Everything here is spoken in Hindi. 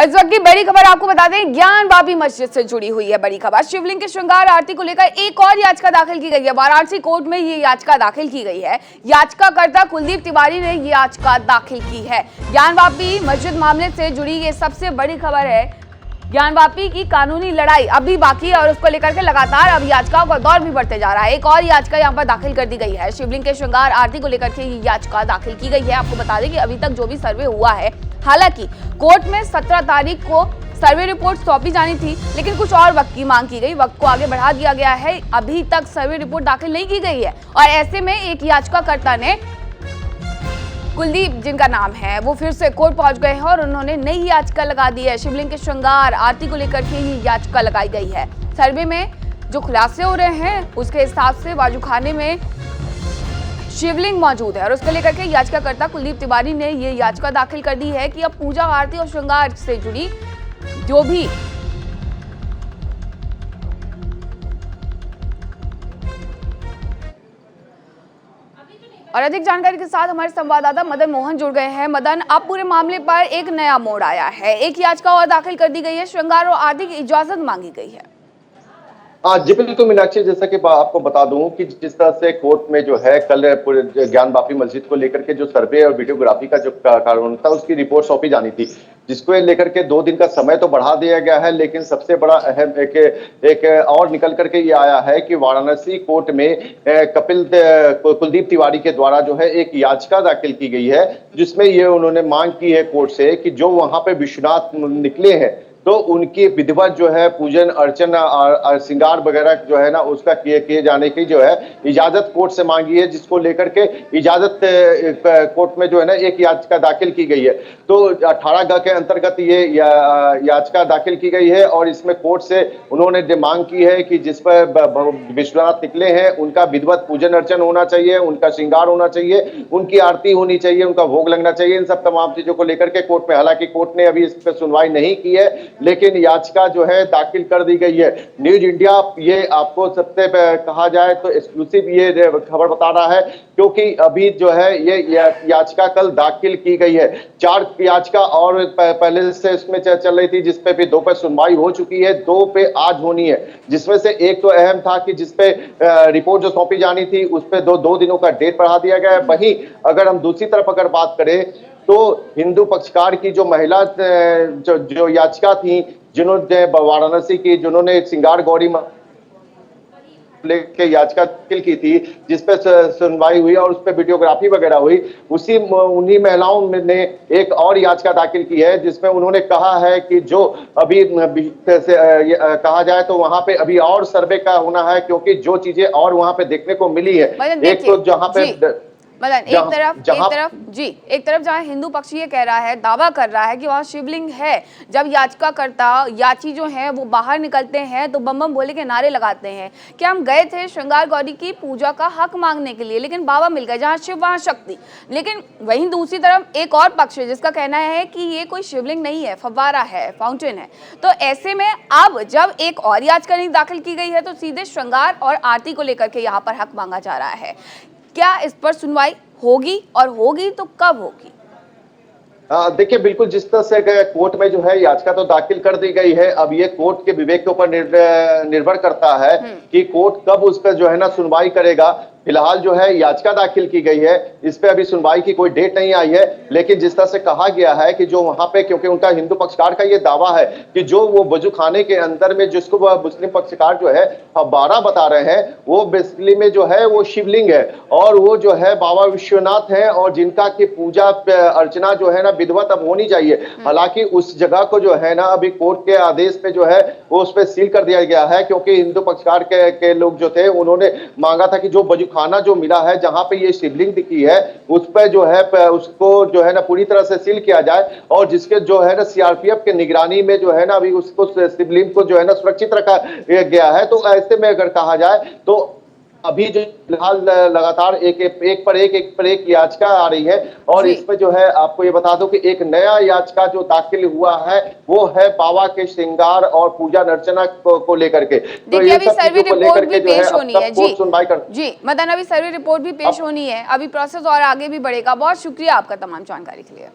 इस वक्त की बड़ी खबर आपको बता दें, ज्ञान वापी मस्जिद से जुड़ी हुई है बड़ी खबर। शिवलिंग के श्रृंगार आरती को लेकर एक और याचिका दाखिल की गई है। वाराणसी कोर्ट में ये याचिका दाखिल की गई है। याचिकाकर्ता कुलदीप तिवारी ने ये याचिका दाखिल की है। ज्ञान वापी मस्जिद मामले से जुड़ी ये सबसे बड़ी खबर है। ज्ञान वापी की कानूनी लड़ाई अभी बाकी है और उसको लेकर के लगातार अब याचिकाओं का दौर भी बढ़ते जा रहा है। एक और याचिका यहाँ पर दाखिल कर दी गई है। शिवलिंग के श्रृंगार आरती को लेकर के ये याचिका दाखिल की गई है। आपको बता दें कि अभी तक जो भी सर्वे हुआ है, हालांकि कोर्ट में 17 तारीख को सर्वे रिपोर्ट सौंपी जानी थी, लेकिन कुछ और वक्त की मांग की गई। वक्त को आगे बढ़ा दिया गया है। अभी तक सर्वे रिपोर्ट दाखिल नहीं की गई है और ऐसे में एक याचिकाकर्ता ने, कुलदीप जिनका नाम है, वो फिर से कोर्ट पहुंच गए हैं और उन्होंने नई याचिका लगा दी है। शिवलिंग के श्रृंगार आरती को लेकर के ये याचिका लगाई गई है। सर्वे में जो खुलासे हो रहे हैं उसके हिसाब से बाजूखाने में शिवलिंग मौजूद है और उसको लेकर के याचिकाकर्ता कुलदीप तिवारी ने ये याचिका दाखिल कर दी है कि अब पूजा आरती और श्रृंगार से जुड़ी जो भी और अधिक जानकारी के साथ हमारे संवाददाता मदन मोहन जुड़ गए हैं। मदन, अब पूरे मामले पर एक नया मोड़ आया है। एक याचिका और दाखिल कर दी गई है, श्रृंगार और आरती की इजाजत मांगी गई है। जी बिल्कुल मीनाक्षी, जैसा कि आपको बता दूं कि जिस तरह से कोर्ट में जो है कल पूरे ज्ञान वापी मस्जिद को लेकर के जो सर्वे और वीडियोग्राफी का जो कारण था उसकी रिपोर्ट सौंपी जानी थी, जिसको लेकर के 2 दिन का समय तो बढ़ा दिया गया है। लेकिन सबसे बड़ा अहम एक और निकल करके ये आया है कि वाराणसी कोर्ट में कुलदीप तिवारी के द्वारा जो है एक याचिका दाखिल की गई है, जिसमें ये उन्होंने मांग की है कोर्ट से कि जो वहां पे विश्वनाथ निकले हैं तो उनकी विधिवत जो है पूजन अर्चना और श्रृंगार वगैरह जो है ना उसका किए जाने की जो है इजाजत कोर्ट से मांगी है, जिसको लेकर के इजाजत कोर्ट में जो है ना एक याचिका दाखिल की गई है। तो 18 ग के अंतर्गत ये याचिका दाखिल की गई है और इसमें कोर्ट से उन्होंने मांग की है कि जिस पर विश्वनाथ निकले हैं उनका विधिवत पूजन अर्चन होना चाहिए, उनका श्रृंगार होना चाहिए, उनकी आरती होनी चाहिए, उनका भोग लगना चाहिए। इन सब तमाम चीजों को लेकर के कोर्ट में, हालांकि कोर्ट ने अभी इस पर सुनवाई नहीं की है, लेकिन याचिका जो है दाखिल कर दी गई है। न्यूज इंडिया ये आपको सबसे कहा जाए तो एक्सक्लूसिव ये खबर बता रहा है, क्योंकि अभी जो है ये याचिका कल दाखिल की गई है। 4 याचिका और पहले से इसमें चल रही थी, जिसपे भी 2 पे सुनवाई हो चुकी है, 2 पे आज होनी है। जिसमें से एक तो अहम था कि जिसपे रिपोर्ट जो सौंपी जानी थी उस पे 2 दिनों का डेट बढ़ा दिया गया है। वहीं अगर हम दूसरी तरफ अगर बात करें तो हिंदू पक्षकार की जो महिला जो याचिका थी, जिन्होंने वाराणसी की, जिन्होंने श्रृंगार गौरी लेके याचिका दाखिल की थी, जिसपे सुनवाई हुई और उस पर वीडियोग्राफी वगैरह हुई, उन्हीं महिलाओं ने एक और याचिका दाखिल की है, जिसमें उन्होंने कहा है कि जो अभी कहा जाए तो वहां पे अभी और सर्वे का होना है, क्योंकि जो चीजें और वहां पे देखने को मिली है, एक तो जहां पे मतलब एक तरफ जहां हिंदू पक्ष ये कह रहा है, दावा कर रहा है कि वहां शिवलिंग है। जब याचिकाकर्ता याची जो है वो बाहर निकलते हैं तो बम बम भोले के नारे लगाते हैं कि हम गए थे श्रृंगार गौरी की पूजा का हक मांगने के लिए, लेकिन बाबा मिल गए, जहां शिव वहां शक्ति। लेकिन वहीं दूसरी तरफ एक और पक्ष है जिसका कहना है कि ये कोई शिवलिंग नहीं है, फव्वारा है, फाउंटेन है। तो ऐसे में अब जब एक और याचिका दाखिल की गई है तो सीधे श्रृंगार और आरती को लेकर के यहाँ पर हक मांगा जा रहा है। क्या इस पर सुनवाई होगी और होगी तो कब होगी? देखिए, बिल्कुल जिस तरह से कोर्ट में जो है याचिका तो दाखिल कर दी गई है, अब ये कोर्ट के विवेक के ऊपर निर्भर करता है कि कोर्ट कब उस पर जो है ना सुनवाई करेगा। फिलहाल जो है याचिका दाखिल की गई है, इस पे अभी सुनवाई की कोई डेट नहीं आई है। लेकिन जिस तरह से कहा गया है कि जो वहां पे, क्योंकि उनका हिंदू पक्षकार का ये दावा है कि जो वो वजू खाने के अंदर में जिसको मुस्लिम पक्षकार जो है फव्वारा बता रहे हैं, वो बेसिकली में जो है वो शिवलिंग है और वो जो है बाबा विश्वनाथ है और जिनका की पूजा अर्चना जो है ना विधिवत अब होनी चाहिए। हालांकि उस जगह को जो है ना अभी कोर्ट के आदेश पे जो है वो उस पर सील कर दिया गया है, क्योंकि हिंदू पक्षकार के लोग जो थे उन्होंने मांगा था कि जो वजू खाना जो मिला है जहां पे ये शिवलिंग दिखी है उस पे जो है उसको जो है ना पूरी तरह से सील किया जाए और जिसके जो है ना सीआरपीएफ के निगरानी में जो है ना अभी उसको शिवलिंग को जो है ना सुरक्षित रखा गया है। तो ऐसे में अगर कहा जाए तो अभी जो फिलहाल लगातार एक पर एक याचिका आ रही है और इसमें जो है आपको ये बता दो कि एक नया याचिका जो दाखिल हुआ है वो है बाबा के श्रृंगार और पूजा अर्चना को लेकर के। तो ये सब चीजों को लेकर के जो है अब कोर्ट सुनवाई कर जी मदन, अभी सर्वे रिपोर्ट भी पेश होनी है, अभी प्रोसेस और आगे भी बढ़ेगा। बहुत शुक्रिया आपका तमाम जानकारी के लिए।